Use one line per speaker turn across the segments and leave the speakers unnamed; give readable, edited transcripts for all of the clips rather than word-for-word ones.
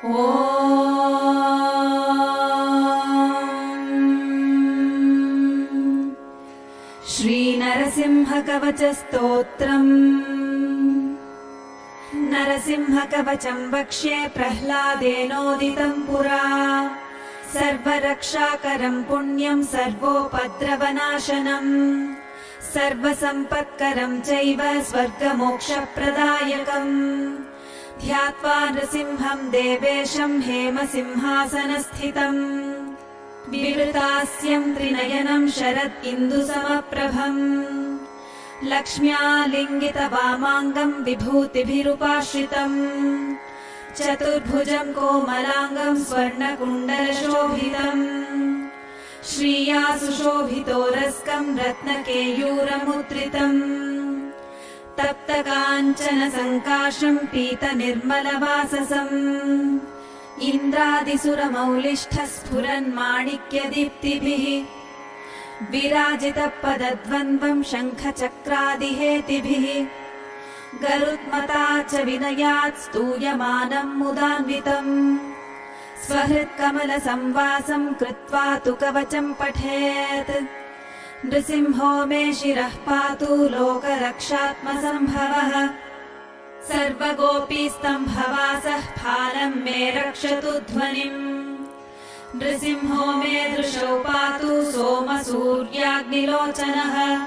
श्रीनरसिंहकवचस्तोत्रम्। नरसिंहकवचं वक्ष्ये प्रह्लादेनोदितं पुरा। सर्वरक्षाकरं पुण्यं सर्वोपद्रवनाशनम्। सर्वसम्पत्करं चैव स्वर्गमोक्षप्रदायकम्। ध्यात्वा नृसिंहं देवेशं हेमसिंहासनस्थितम्। विवृतास्यं त्रिनयनं शरद् इन्दुसमप्रभम्। लक्ष्म्यालिङ्गितवामाङ्गं विभूतिभिरुपाश्रितम्। चतुर्भुजं कोमलाङ्गं स्वर्णकुण्डलशोभितम्। श्रिया सुशोभितोरस्कं रत्नकेयूरमुद्रितम्। तप्तकाञ्चन सङ्काशं पीतनिर्मलवाससम्। इन्द्रादिसुरमौलिष्ठः स्फुरन्माणिक्यदीप्तिभिः। विराजितपदद्वन्द्वं शङ्खचक्रादिहेतिभिः। गरुत्मता च विनयात् स्तूयमानं मुदान्वितम्। स्वहृत्कमलसंवासं कृत्वा तु कवचं पठेत्। नृसिंहो मे शिरः पातु लोकरक्षात्मसम्भवः। सर्वगोपीस्तम्भवासः फालं मे रक्षतु ध्वनिम्। नृसिंहो मे दृशौ पातु सोमसूर्याग्निलोचनः।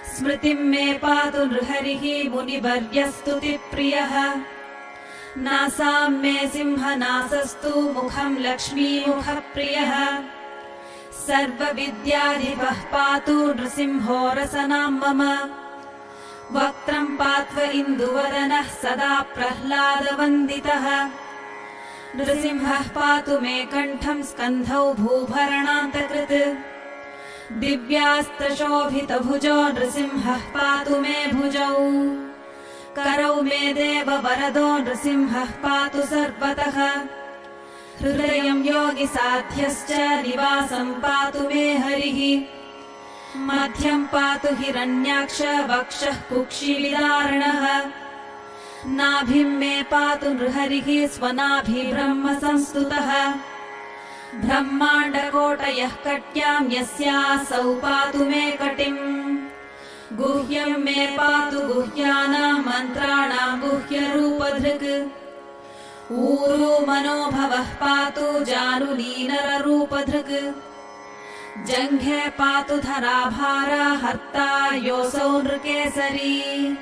स्मृतिं मे पातु नृहरिः मुनिवर्यस्तुतिप्रियः। नासां मे सिंहनासस्तु मुखं लक्ष्मीमुखप्रियः। सर्वविद्याधिपः पातु नृसिंहो रसनां मम। वक्त्रं पात्व इन्दुवदनः सदा प्रह्लादवन्दितः। नृसिंहः पातु मे कण्ठं स्कन्धौ भूभरणान्तकृत्। दिव्यास्त्रशोभितभुजो नृसिंहः पातु मे भुजौ। करौ मे देववरदो नृसिंहः पातु सर्वतः। हृदयं योगिसाध्यश्च निवासं पातु मे हरिः। मध्यं पातु हिरण्याक्ष वक्षः कुक्षिविदारणः। नाभिं मे पातु नृहरिः स्वनाभिब्रह्मसंस्तुतः। ब्रह्माण्डकोटयः कट्यां यस्यासौ पातु मे कटिम्। गुह्यं मे पातु गुह्यानां मन्त्राणां गुह्यरूपधृक्। ऊरू मनोभवः पातु जानुलीनररूपधृक्। जङ्घे पातु धराभारा हर्ता योऽसौ नृकेसरी।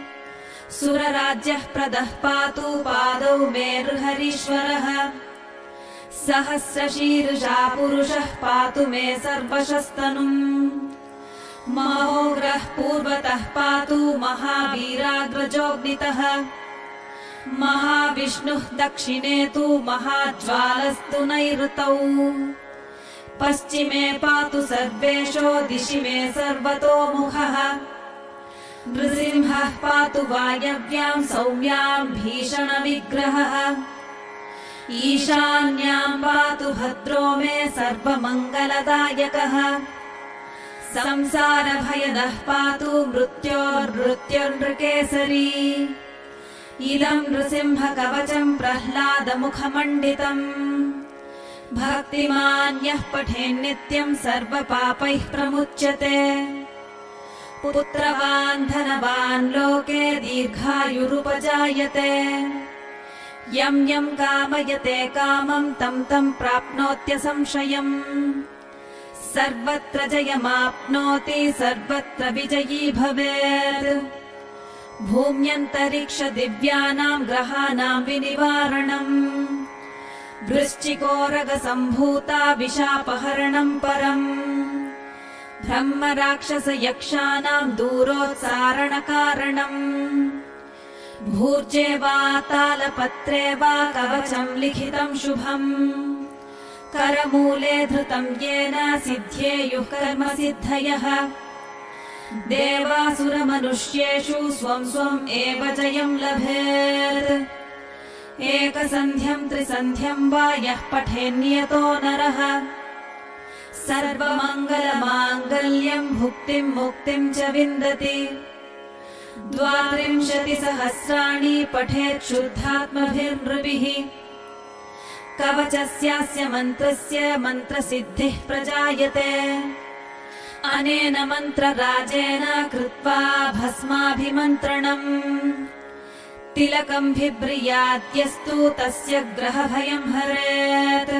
सुरराज्यः प्रदः पातु पादौ मे नृहरीश्वरः। सहस्रशीर्षा पुरुषः पातु मे सर्वशस्तनुम्। महोग्रः पूर्वतः पातु महावीराग्रजोऽग्नितः। महाविष्णुः दक्षिणे तु महाज्वालस्तु नैऋतौ। पश्चिमे पातु सर्वेशो दिशि मे सर्वतोमुखः। नृसिंहः पातु वायव्यां सौम्यां भीषणविग्रहः। ईशान्यां पातु भद्रो मे सर्वमङ्गलदायकः। संसारभयदः पातु मृत्योर्नृकेसरी। इदं नृसिंहकवचं प्रह्लादमुखमण्डितम्। भक्तिमान्यः पठेन्नित्यं सर्वपापैः प्रमुच्यते। पुत्रवान् धनवान् लोके दीर्घायुरुपजायते। यं यं कामयते कामं तं तं प्राप्नोत्यसंशयम्। सर्वत्र जयमाप्नोति सर्वत्र विजयी भवेत्। भूम्यन्तरिक्ष दिव्यानां ग्रहाणां विनिवारणम्। वृश्चिकोरगसम्भूता विशापहरणं परम्। ब्रह्मराक्षसयक्षाणां दूरोत्सारणकारणम्। भूर्जे वा तालपत्रे वा कवचं लिखितं शुभम्। करमूले धृतं येन सिद्ध्येयुः कर्मसिद्धयः। देवासुरमनुष्येषु स्वं स्वं एव जयं लभेत्। एकसन्ध्यं त्रिसन्ध्यं वा यः पठेन्नियतो नरः। सर्वमङ्गलमाङ्गल्यं भुक्तिं मुक्तिं च विन्दति। 32 सहस्राणि पठेत् शुद्धात्मभिर्नृभिः। कवचस्यास्य मन्त्रस्य मन्त्रसिद्धिः प्रजायते अनेन मन्त्रराजेन कृत्वा भस्माभिमन्त्रणम् तिलकम् बिभ्रियाद्यस्तु तस्य ग्रहभयम् हरेत्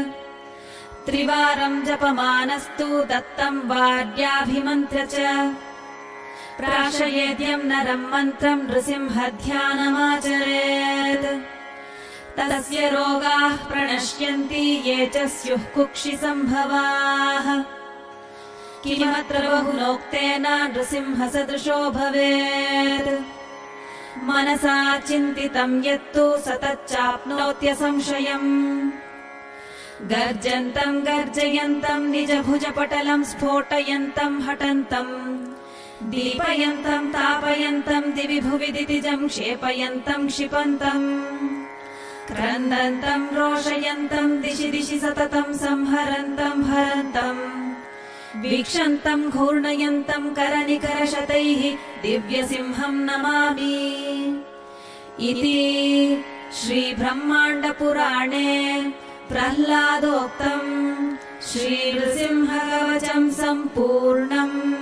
त्रिवारम् जपमानस्तु दत्तम् वार्याभिमन्त्र्य च प्राशयेद्यम् नरम् मन्त्रम् नृसिंहध्यानमाचरेत् तस्य रोगाः प्रणश्यन्ति ये च स्युः कुक्षिसम्भवाः किमत्र बहुनोक्तेन नृसिंहसदृशो भवेत् मनसा चिन्तितम् यत्तु स तच्चाप्नोत्यसंशयम् गर्जन्तम् गर्जयन्तम् निजभुजपटलम् स्फोटयन्तम् हठन्तम् दीपयन्तम् तापयन्तम् दिवि भुवि दितिजम् क्षेपयन्तम् क्षिपन्तम् क्रन्दन्तम् रोषयन्तम् दिशि दिशि सततम् संहरन्तम् हरन्तम् वीक्षन्तम् घूर्णयन्तम् करनिकरशतैः दिव्यसिंहम् नमामि इति श्रीब्रह्माण्डपुराणे प्रह्लादोक्तम् श्रीनृसिंहकवचम् सम्पूर्णम्।